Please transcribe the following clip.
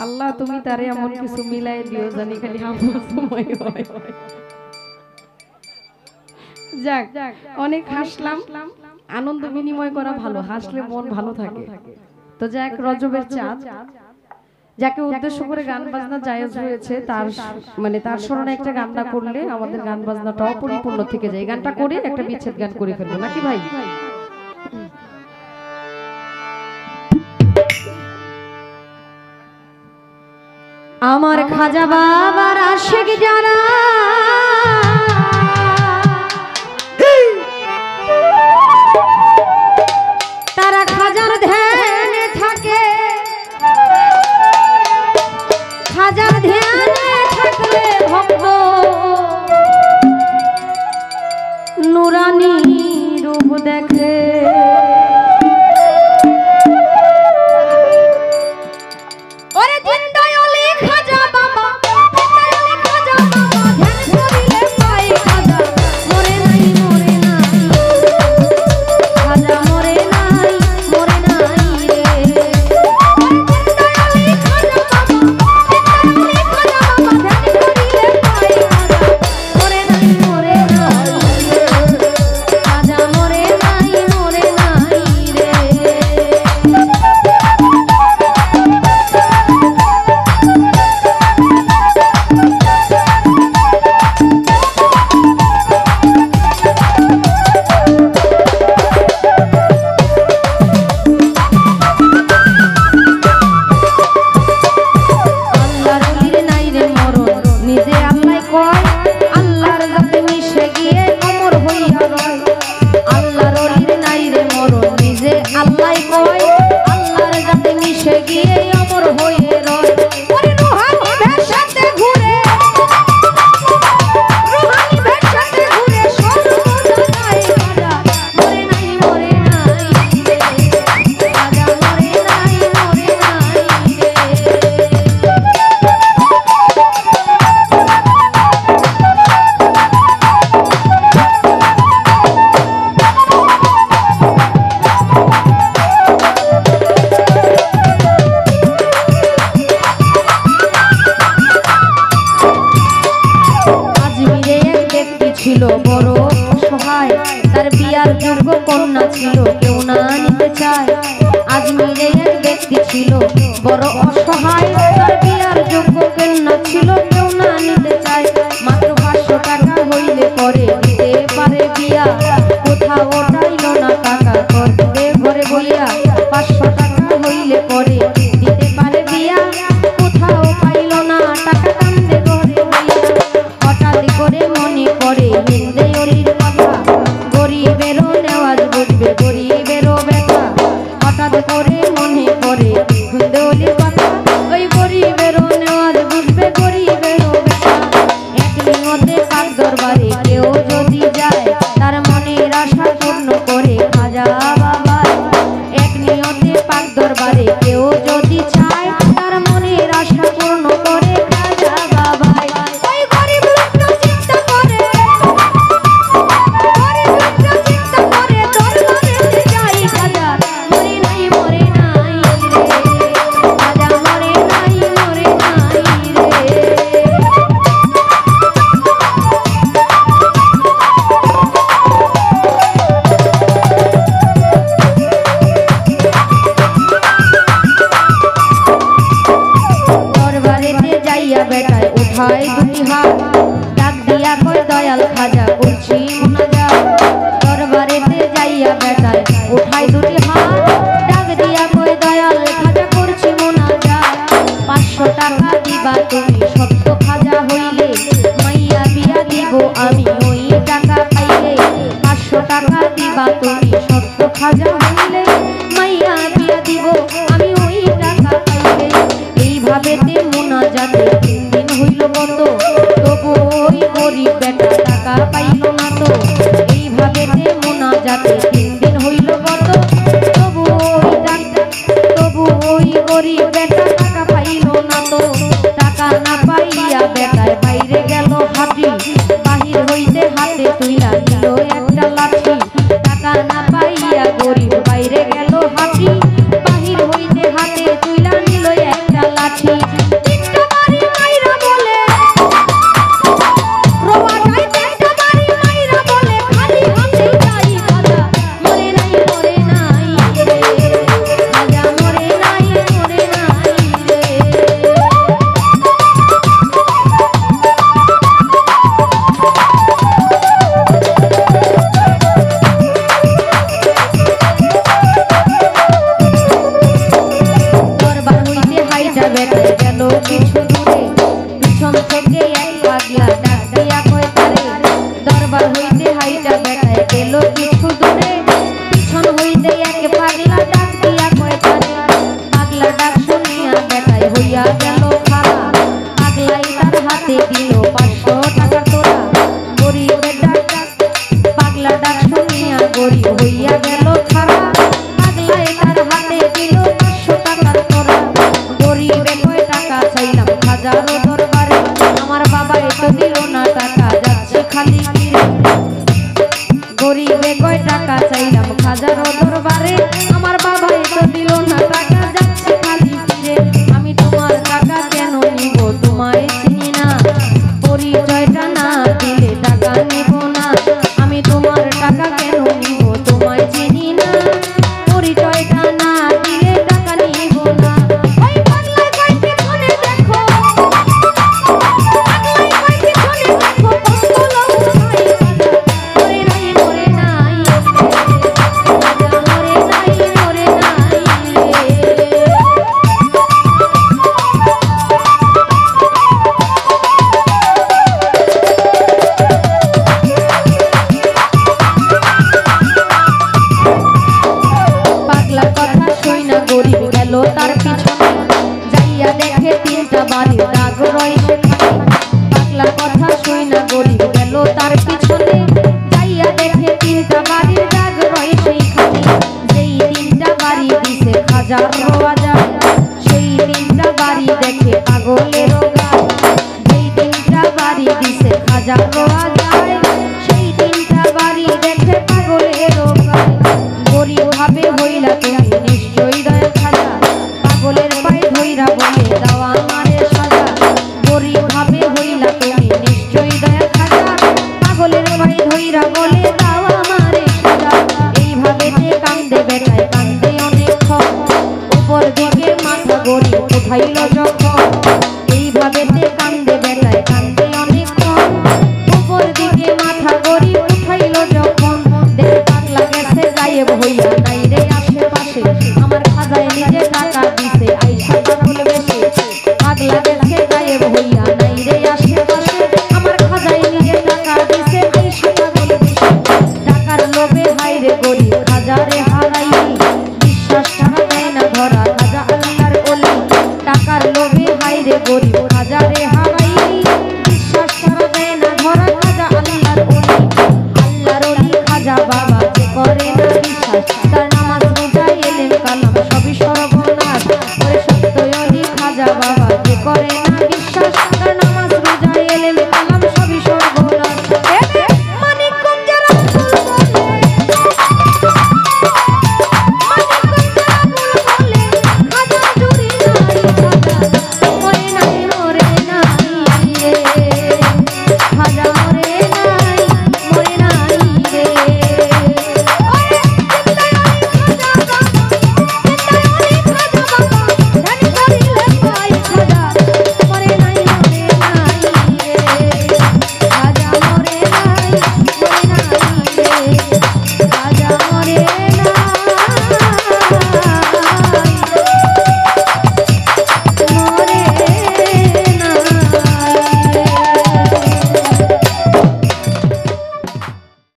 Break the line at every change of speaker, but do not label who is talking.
আল্লাহ তুমি তারে এমন কিছু মিলাই দিও জানি খালি আমার সময় হয়। যাক অনেক হাসলাম, আনন্দ বিনিময় করা ভালো, হাসলে মন ভালো থাকে। তো যাক রজবের চাঁদ যাকে উদ্দেশ্য করে গান বাজনা জায়েজ হয়েছে তার মানে তার স্মরণে একটা গানটা করলে আমাদের গান বাজনাটা অপরিপূর্ণ থেকে যায়। গানটা করে একটা বিচ্ছেদ গান করে ফেলবো নাকি ভাই? আমার খাজা বাবার আশিক যারা তারা খাজার ধ্যানে থাকে, খাজার ধ্যানে থাকলে ভক্ত নুরানি রূপ দেখে। ছিল বড় অসহায়, তার বিয়ার যোগ্য কন্যা ছিল কেউ না নিতে চায়। আজমিরে এক ব্যক্তি ছিল বড় অসহায়, তার বিয়ার যোগ্য কন্যা ছিল কেউ না নিতে চায়। মাত্র 500 টাকা হইলে পরে দিতে পারে বিয়া, কোথাও পাইল না টাকা করবে ঘরে বইয়া। 500 টাকা হইলে পরে দিতে পারে বিয়া, কোথাও পাইল না টাকা কান্দে ঘরে বইয়া। হঠাৎ করে মনে করে হিন্দে ওরির কথা, গরিবেরও নেওয়াজ বুঝবে গরিবেরও ব্যথা। হঠাৎ করে মনে করে হিন্দে ওরির কথা, ওই গরিবেরও নেওয়াজ বুঝবে গরিবেরও ব্যথা। এক নিয়তে পাক দরবারে কেউ যদি যায়, তার মনের আশা পূর্ণ করে খাজা বাবায়। এক নিয়তে পাক দরবারে কেউ যদি চায়, তার মনের আশা পূর্ণ করে খাজা বাবায়। ওই গরিব লোকটা চিন্তা করে, গরিব লোকটা চিন্তা করে দরবারে যাই খাজা মরে নাই রে, খাজা মরে নাই রে। দরবারেতে যাইয়া বেটায় উঠায় দুটি হাত, ডাক দিয়া কয় দয়াল খাজা করছি মুনাজাত। দরবারেতে যাইয়া বেটায় উঠায় দুটি হাত, ডাক দিয়া কয় দয়াল খাজা করছি মুনাজাত। 500 টাকা দিবা তুমি সত্য খাজা হইলে, মাইয়া বিয়া দিব আমি ওই টাকা পাইলে। 500 টাকা দিবা তুমি সত্য খাজা হইলে, মাইয়া বিয়া দিব আমি ওই টাকা পাইলে। এইভাবে তে মুনাজাতে 3 দিন হইল কত, বেটায় গেল কিছু দূরে পিছন থেকে এক পাগলা ডাক দিয়া কয় তারে দরবার হইতে হাইটা বেটায় গেল কিছু দূরে পিছন হইতে এক পাগলা ডাক দিয়া কয় তারে পাগলা ডাক শুনিয়া বেটায় হইয়া গেল খাড়া পাগলাই তার হাতে দিল 500 টাকা তোরা গরিবের ডাক পাগলা ডাক শুনিয়া গরিব হইয়া গেল খাড়া পাগলাই তার হাতে দিল 500 টাকা তোরা গরিবে কয় টাকা চাইলাম হাজারো দরবারে আমার বাবা এতো দিল না টাকা যাচ্ছে খালি ফিরে গরিবে কয় টাকা চাইলাম হাজারো দরবারে আমার বাবা এতো দিল না টাকা যাচ্ছে খালি ফিরে আমি তোমার টাকা কেন নিব তোমায় চিনি না পরিচয়টা না দিলে টাকা নিব না আমি তোমার টাকা কেন নিব তোমায় চিনি না পরিচয়টা না দিলে টাকা নিব না ওই পাগলাই কইতে শুনে দেখো পাগলাই কইতে শুনে দেখো কতলো ভাই মরে নাই মরে নাই মরে নাই পাগলার কথা শুইনা গরিব গেল তার পিছনে যাইয়া দেখে 3টা বাড়ির দাগ রয় সেখানে পাগলার কথা শুইনা গরিব গেল তার পিছনে যাইয়া দেখে 3টা বাড়ির দাগ রয় সেইখানে যেই 3টা বাড়ি দিছে হাজার রোয়া যায় সেই 3টা বাড়ি দেখে পাগলের গায় যেই 3টা বাড়ি দিছে হাজার রোয়া যায় সেই 3টা বাড়ি দেখে পাগলের গায় গরিব ভাবে হইলা তুমি নিশ্চয়ই দয়া খাজা পাগলের পায়ে ধইরা বলে দাও আমারে সাজা গরিব ভাবে হইলা তুমি নিশ্চয়ই দয়া খাজা পাগলের পায়ে ধইরা বলে দাও আমারে সাজা এইভাবে যে কান্দে বেটায় কান্দে অনেকক্ষণ উপর দিকে মাথা গরিব উঠাইল যখন এইভাবে যে কান্দে বেটায় কান্দে অনেকক্ষণ উপর দিকে মাথা গরিব উঠাইল যখন দেখে পাগলা গেছে গায়েব হইয়া নাই রে আশেপাশে আমার খাজায় নিজে টাকা দিছে আইসা পাগল বেশে পাগলা গেছে গায়েব হইয়া নাই রে আশেপাশে আমার খাজায় নিজে টাকা দিছে আইসা পাগল বেশে টাকার লোভে হাইরে গরিব খাজারে হারাইলি বিশ্বাস ছাড়া দেয় না ধরা খাজা আল্লাহর ওলি টাকার লোভে হাইরে গরিব খাজারে হারাইলি বিশ্বাস ছাড়া দেয় না ধরা খাজা আল্লাহর ওলি আল্লাহর ওলি খাজা বাবা যে করে না বিশ্বাস তার নামাজ রোজা এলেম কালাম সবই সর্বনাশ ওরে সত্যই ওলি খাজা বাবা